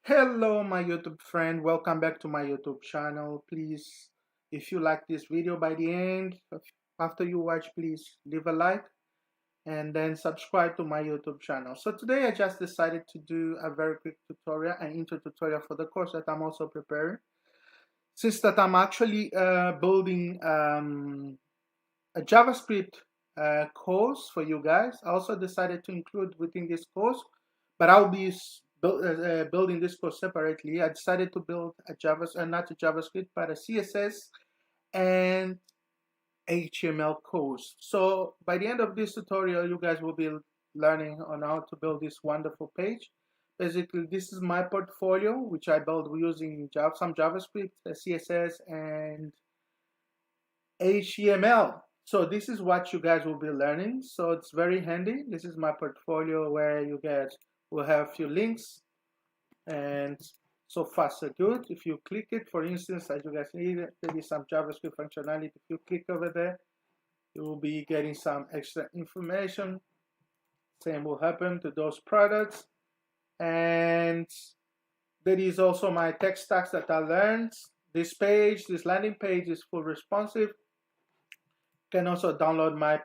Hello my YouTube friend, welcome back to my YouTube channel. Please, if you like this video by the end, after you watch, please leave a like and then subscribe to my YouTube channel. So today I just decided to do a very quick tutorial, an intro tutorial for the course that I'm also preparing. Since that I'm actually building a JavaScript course for you guys, I also decided to include within this course, but I'll be building this course separately. I decided to build a not a JavaScript, but a CSS and HTML course. So by the end of this tutorial, you guys will be learning on how to build this wonderful page. Basically, this is my portfolio, which I built using some JavaScript, CSS, and HTML. So this is what you guys will be learning. So it's very handy. This is my portfolio where you guys will have a few links, and so far so good. If you click it, for instance, as you guys see, there is some JavaScript functionality. If you click over there, you will be getting some extra information. Same will happen to those products. And there is also my tech stacks that I learned. This landing page is full responsive. Can also download my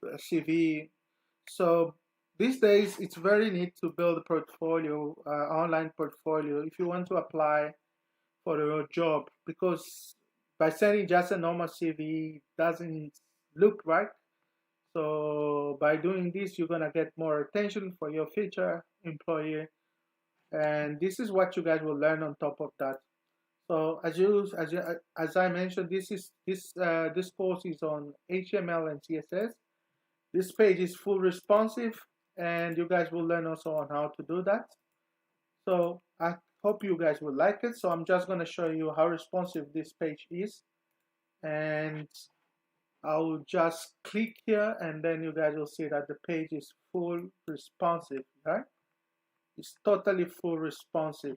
CV. So these days, it's very neat to build a portfolio, online portfolio, if you want to apply for a job, because by sending just a normal CV doesn't look right. So by doing this, you're gonna get more attention for your future employer, and this is what you guys will learn on top of that. So as I mentioned, this course is on HTML and CSS. This page is full responsive, and you guys will learn also on how to do that. So I hope you guys will like it. So I'm just going to show you how responsive this page is, and I'll just click here, and then you guys will see that the page is full responsive, right? It's totally full responsive.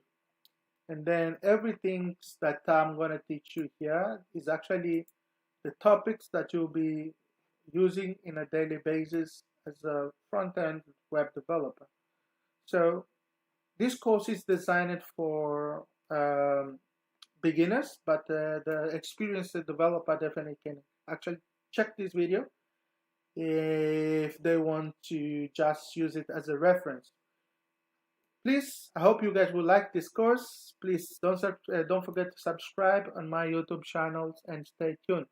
And then everything that I'm going to teach you here is actually the topics that you'll be using in a daily basis as a front-end web developer. So this course is designed for beginners, but the experienced developer definitely can actually check this video if they want to just use it as a reference. Please, I hope you guys will like this course. Please don't forget to subscribe on my YouTube channels and stay tuned.